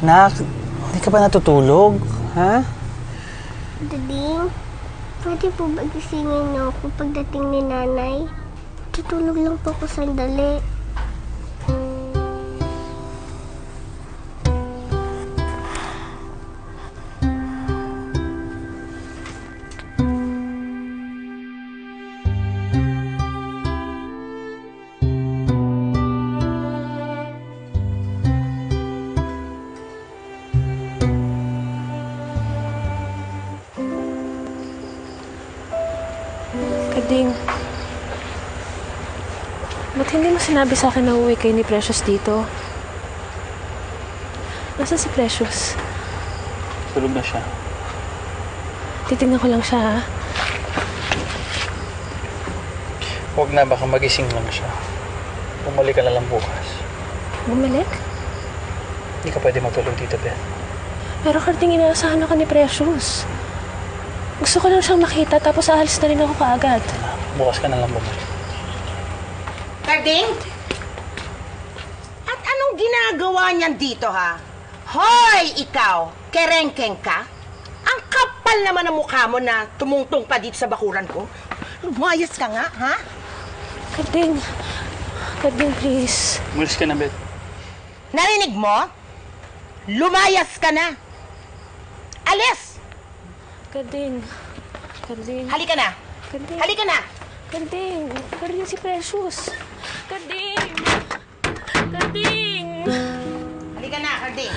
Anak, hindi ka ba natutulog? Ha? Dading, pwede po ba gisingin niyo ako pagdating ni Nanay? Tutulog lang po ako sandali. Kading, ba't hindi mo sinabi sa akin na uwi kayo ni Precious dito? Nasaan si Precious? Tulog na siya. Titignan ko lang siya, ha? Huwag na, baka magising lang siya. Bumalik ka na lang bukas. Bumalik? Hindi ka pwede matulog dito, Beth. Pero Karding, inaasahan ako ni Precious. Gusto ko lang siyang makita, tapos aalis na rin ako kaagad. Bukas ka na lang bumalik. Karding? At anong ginagawa niyan dito, ha? Hoy, ikaw! Kerengkeng ka? Ang kapal naman ng mukha mo na tumungtong pa dito sa bakuran ko. Lumayas ka nga, ha? Karding, please. Umalis ka na, Beth. Narinig mo? Lumayas ka na! Alis! Karding. Halika na! Karding. Halika na! Karding si Precious. Karding. Halika na, Karding!